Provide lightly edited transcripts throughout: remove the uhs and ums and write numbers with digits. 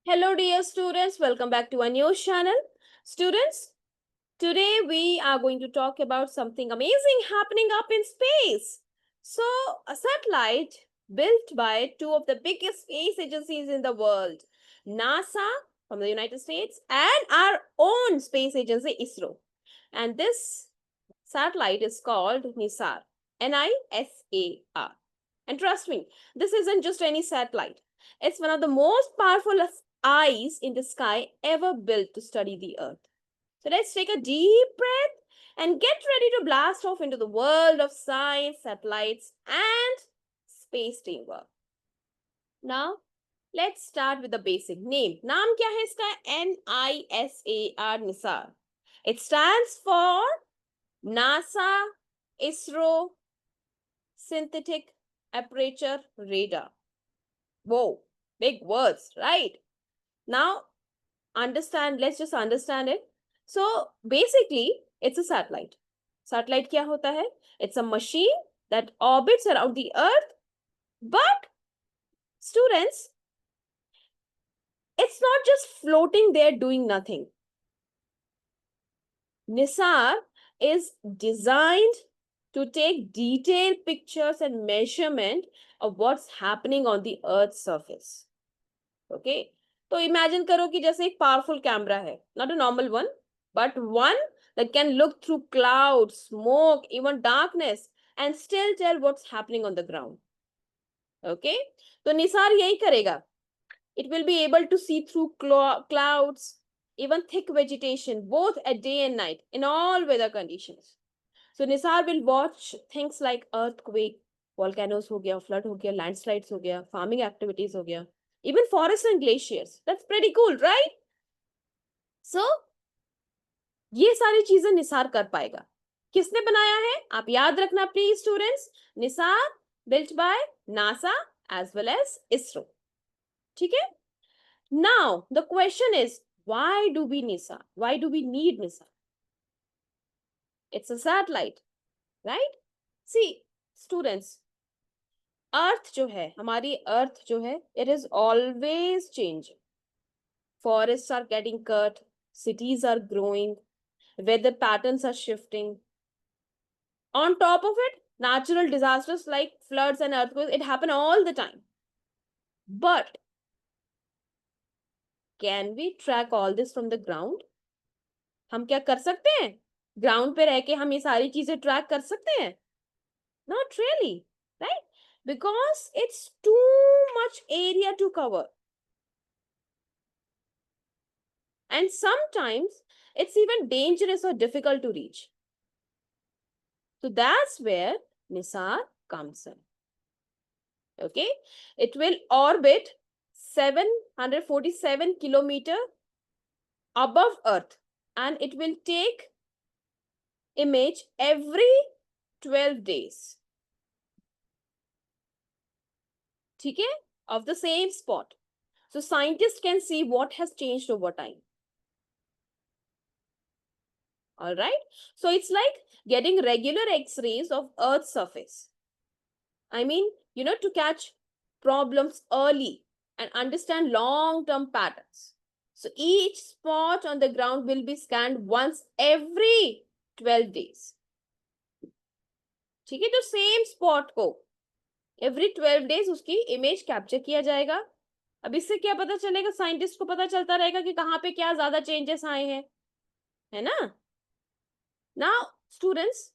Hello, dear students. Welcome back to our news channel. Students, today we are going to talk about something amazing happening up in space. So, a satellite built by two of the biggest space agencies in the world, NASA from the United States and our own space agency, ISRO. And this satellite is called NISAR, NISAR. And trust me, this isn't just any satellite. It's one of the most powerful eyes in the sky ever built to study the Earth. So let's take a deep breath and get ready to blast off into the world of science, satellites, and space teamwork. Now, let's start with the basic name. नाम क्या है इसका? NISAR, NISAR. It stands for NASA ISRO Synthetic Aperture Radar. Whoa, big words, right? Now, let's just understand it. So, basically, it's a satellite. Satellite क्या होता है? It's a machine that orbits around the Earth, but students, it's not just floating there doing nothing. NISAR is designed to take detailed pictures and measurement of what's happening on the Earth's surface. Okay? तो imagine करो कि जैसे एक powerful camera है, not a normal one, but one that can look through clouds, smoke, even darkness, and still tell what's happening on the ground. Okay? तो निसार यही करेगा. It will be able to see through clouds, even thick vegetation, both at day and night, in all weather conditions. So Nisar will watch things like earthquake, volcanoes हो गया, flood हो गया, landslides हो गया, farming activities हो गया, even forests and glaciers. That's pretty cool, right? So ये सारी चीजें निसार कर पाएगा. किसने बनाया है? आप याद रखना please students. Nisar built by NASA as well as ISRO. ठीक है? Now the question is, why do we NISAR? Why do we need NISAR? It's a satellite, right? See, students, अर्थ जो है, हमारी अर्थ जो है, it is always changing. Forests are getting cut, cities are growing, weather patterns are shifting. On top of it, natural disasters like floods and earthquakes, it happen all the time. But can we track all this from the ground? हम क्या कर सकते हैं? Ground पे रह के हम ये सारी चीजें ट्रैक कर सकते हैं? Not really, right? Because it's too much area to cover. And sometimes it's even dangerous or difficult to reach. So that's where NISAR comes in. Okay, it will orbit 747 kilometer above Earth, and it will take image every 12 days. ठीक है? Of the same spot. So scientists can see what has changed over time. All right. So it's like getting regular X-rays of Earth's surface. I mean, to catch problems early and understand long-term patterns. So each spot on the ground will be scanned once every 12 days. ठीक है? तो same spot को every 12 days उसकी image capture किया जाएगा. अब इससे क्या पता चलेगा? साइंटिस्ट को पता चलता रहेगा कि कहाँ पे क्या ज्यादा चेंजेस आए हैं, है ना? Now, students,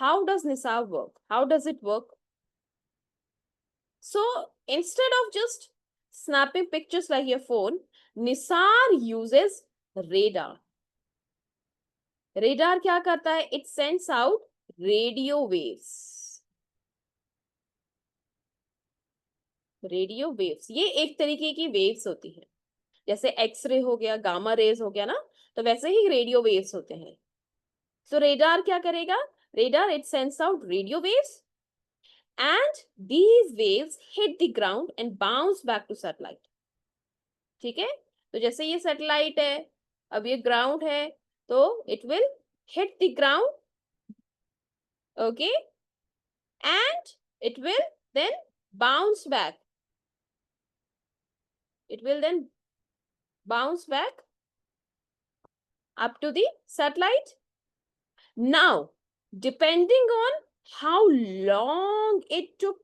how does NISAR work? How does it work? So, instead of just snapping pictures like your phone, NISAR uses radar. Radar क्या करता है? It sends out radio waves. Radio waves, ये एक तरीके की वेव्स होती है. जैसे एक्सरे हो गया, गामा रेज हो गया ना, तो वैसे ही रेडियो वेव्स होते हैं. सो रेडार क्या करेगा? Radar it sends out radio waves and these waves hit the ground and bounce back to satellite. ठीक है? तो जैसे ये सैटेलाइट है, अब ये ग्राउंड है, तो it will hit the ground, okay, and it will then bounce back. It will then bounce back up to the satellite. Now, depending on how long it took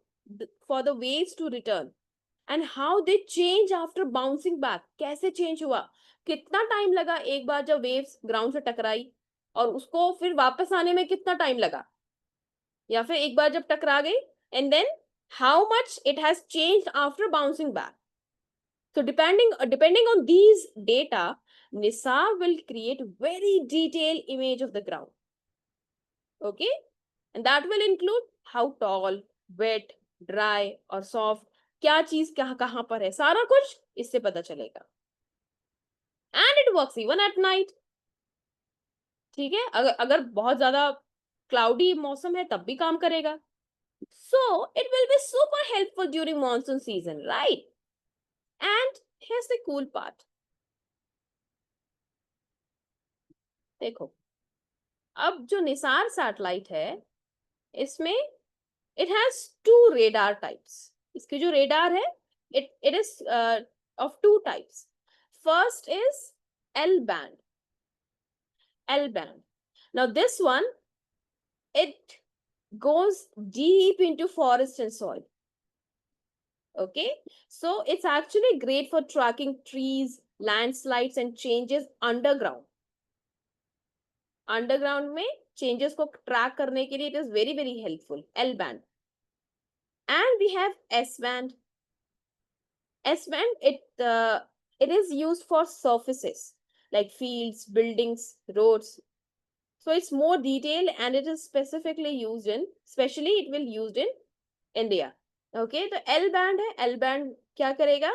for the waves to return and how they change after bouncing back, कैसे change हुआ, कितना time लगा एक बार जब waves ground से टकराई और उसको फिर वापस आने में कितना टाइम लगा, या फिर एक बार जब टकरा गई and then how much it has changed after bouncing back. So depending on these data, NISAR will create very detailed image of the ground. Okay, and that will include how tall, wet, dry or soft, क्या चीज कहाँ पर है, सारा कुछ इससे पता चलेगा. And it works even at night. ठीक है, अगर बहुत ज्यादा क्लाउडी मौसम है तब भी काम करेगा. So it will be super helpful during monsoon season, right? And here's the cool part. देखो, अब जो निसार सैटेलाइट है इसमें it has two radar types. इसके जो radar है it is of two types. First is L band. L band. Now this one, it goes deep into forest and soil. Okay, so it's actually great for tracking trees, landslides and changes underground. Underground में changes को track करने के लिए it is very very helpful. L band. And we have S band. S band, it is used for surfaces like fields, buildings, roads. So it's more detailed and it is specifically used in, especially it will used in India. Okay, तो L band है. L band क्या करेगा?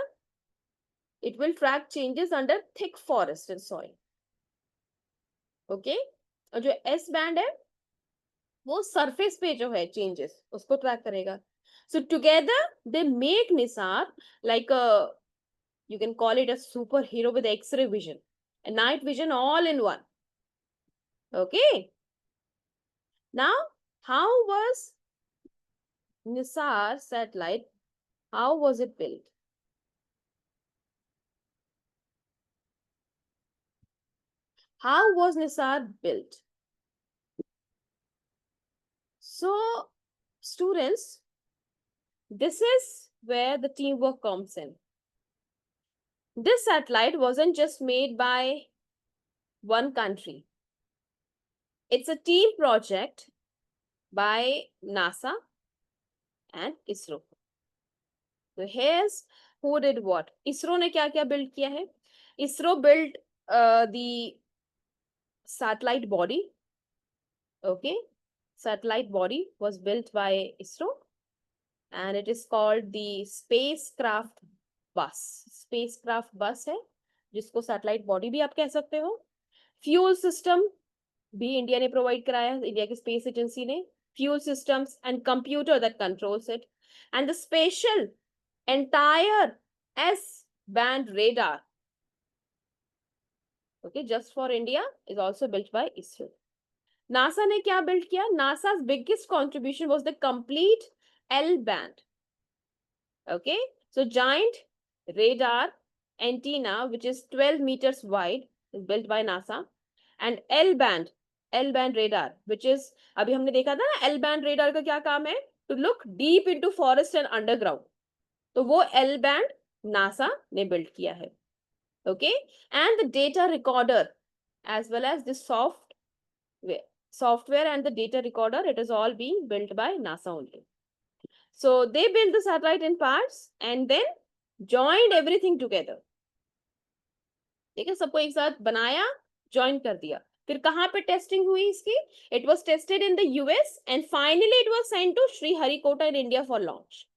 It will track changes under thick forest and soil. Okay, और जो S band है वो surface पे जो है changes उसको track करेगा. So together they make NISAR like a, you can call it a superhero with X-ray vision and night vision all in one. Okay. Now, how was NISAR satellite? How was it built? How was NISAR built? So, students, this is where the teamwork comes in. This satellite wasn't just made by one country. It's a team project by NASA and ISRO. So here's who did what. ISRO ने क्या क्या build किया है? ISRO built the satellite body. Okay, satellite body was built by ISRO and it is called the spacecraft bus. Spacecraft bus है जिसको satellite body भी आप कह सकते हो. Fuel system भी इंडिया ने प्रोवाइड कराया, इंडिया की स्पेस एजेंसी ने. Fuel systems and computer that controls it, and the spatial entire S band radar, okay, just for India, is also built by ISRO. NASA ने क्या build किया? NASA's biggest contribution was the complete L band. Okay, so giant radar antenna which is 12 meters wide is built by NASA, and L band radar which is, अभी हमने देखा था ना L band radar का क्या काम है? To look deep into forest and underground. तो वो L band NASA ने build किया है. Okay, and the data recorder as well as the software and the data recorder, it is all being built by NASA only. So they built the satellite in parts and then joined everything together. ठीक है, सबको एक साथ बनाया, join कर दिया. फिर कहाँ पे टेस्टिंग हुई इसकी? It was tested in the US and finally it was sent to Sriharikota in India for launch.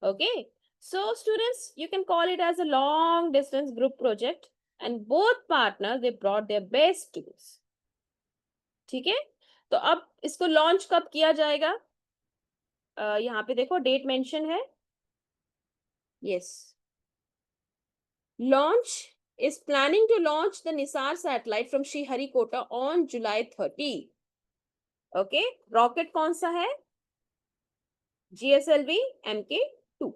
Okay, so students, you can call it as a long distance group project and both partners, they brought their best tools. ठीक है, तो अब इसको launch कब किया जाएगा? यहाँ पे देखो डेट मेंशन है. Yes, launch is planning to launch the NISAR satellite from Sriharikota on July 30. Okay, rocket कौन सा है? GSLV Mk2.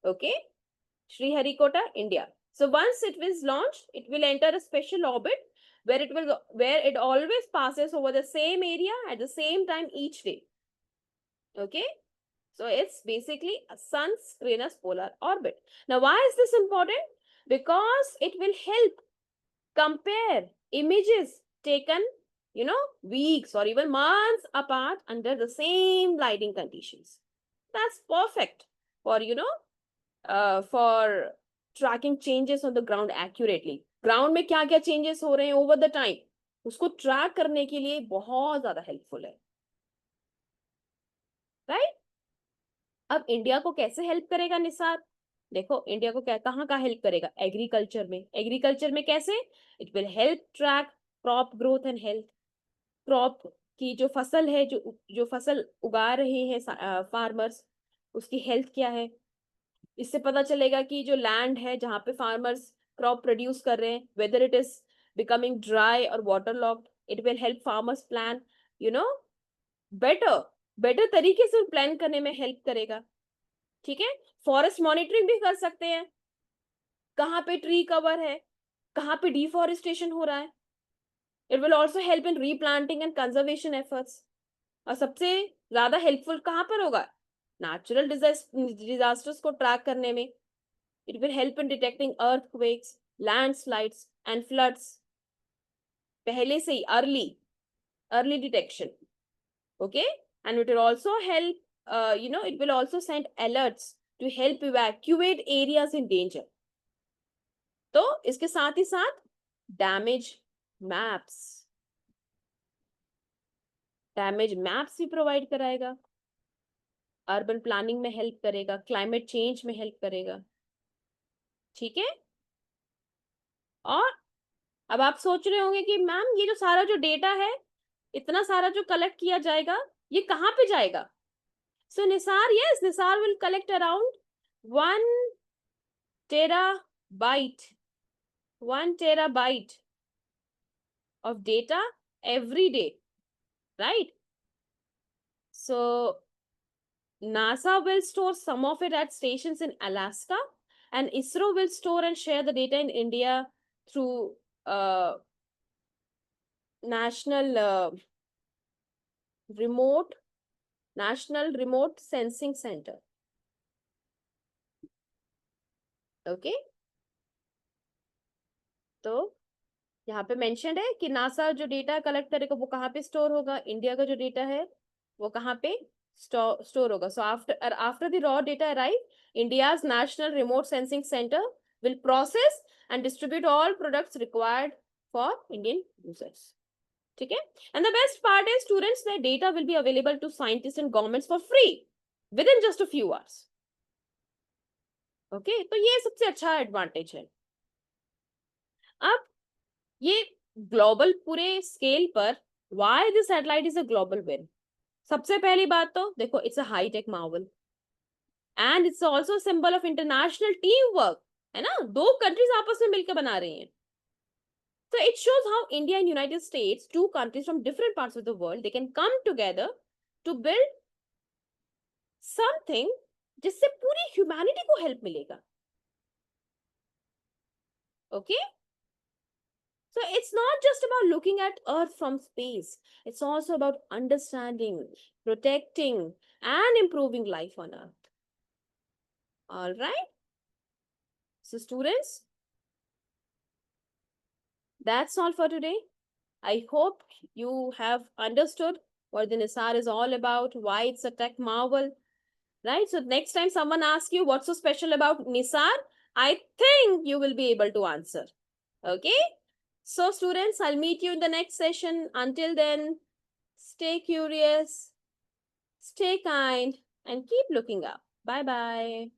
Okay, Sriharikota, India. So once it is launched, it will enter a special orbit where it always passes over the same area at the same time each day. Okay, so it's basically a sun's Cronus polar orbit. Now, why is this important? Because it will help compare images taken, weeks or even months apart under the same lighting conditions. That's perfect for, for tracking changes on the ground accurately. Ground में क्या क्या changes हो रहे हैं over the time, उसको track करने के लिए बहुत ज़्यादा helpful है, right? अब इंडिया को कैसे हेल्प करेगा निसार? देखो, इंडिया को कहाँ का हेल्प करेगा? एग्रीकल्चर में। एग्रीकल्चर में कैसे? It will help track crop growth and health. Crop की जो फसल है, जो फसल उगा रहे हैं फार्मर्स, उसकी हेल्थ क्या है? इससे पता चलेगा कि जो लैंड है जहाँ पे फार्मर्स क्रॉप प्रोड्यूस कर रहे हैं, whether it is becoming dry और waterlogged, it will help farmers plan, you know better better तरीके से प्लान करने में हेल्प करेगा। ठीक है, फॉरेस्ट मॉनिटरिंग भी कर सकते हैं, कहाँ पे ट्री कवर है, कहाँ पे डिफॉरेस्टेशन हो रहा है। It will also help in replanting and conservation efforts. और सबसे ज्यादा हेल्पफुल कहाँ पर होगा? नेचुरल डिजास्टर्स को ट्रैक करने में। It will help in detecting earthquakes, landslides and floods, पहले से ही early detection. Okay, and it will also help, it will also send alerts to help evacuate areas in danger. तो इसके साथ ही साथ डैमेज मैप्स भी प्रोवाइड कराएगा, urban planning में हेल्प करेगा, क्लाइमेट चेंज में हेल्प करेगा। ठीक है, और अब आप सोच रहे होंगे कि मैम ये जो सारा जो डेटा है, इतना सारा जो कलेक्ट किया जाएगा, ये कहाँ पे जाएगा? So Nisar will collect around 1 terabyte of data every day, right? So NASA will store some of it at stations in Alaska, and ISRO will store and share the data in India through National Remote Sensing Center. Okay, तो यहाँ पे mentioned है कि NASA जो data collect करेगा वो कहाँ पे स्टोर होगा, इंडिया का जो डेटा है वो कहाँ पे स्टोर होगा. सो after the raw data arrive, India's National Remote Sensing Center will process and distribute all products required for Indian users. ठीक है, and the best part is students, their data will be available to scientists and governments for free within just a few hours. Okay, तो ये सबसे अच्छा advantage है. अब ये global पूरे स्केल पर why this satellite is a global win. सबसे पहली बात तो देखो, it's a high tech Marvel and it's also symbol of international team work, है ना, दो कंट्रीज आपस में मिलकर बना रही हैं. So it shows how India and United States, two countries from different parts of the world, they can come together to build something जिससे पूरी ह्यूमैनिटी को हेल्प मिलेगा. Okay, so it's not just about looking at Earth from space. It's also about understanding, protecting, and improving life on Earth. All right. So students, that's all for today. I hope you have understood what the Nisar is all about, why it's a tech marvel, right? So next time someone asks you what's so special about Nisar, I think you will be able to answer. Okay? So students, I'll meet you in the next session. Until then, stay curious, stay kind, and keep looking up. Bye-bye.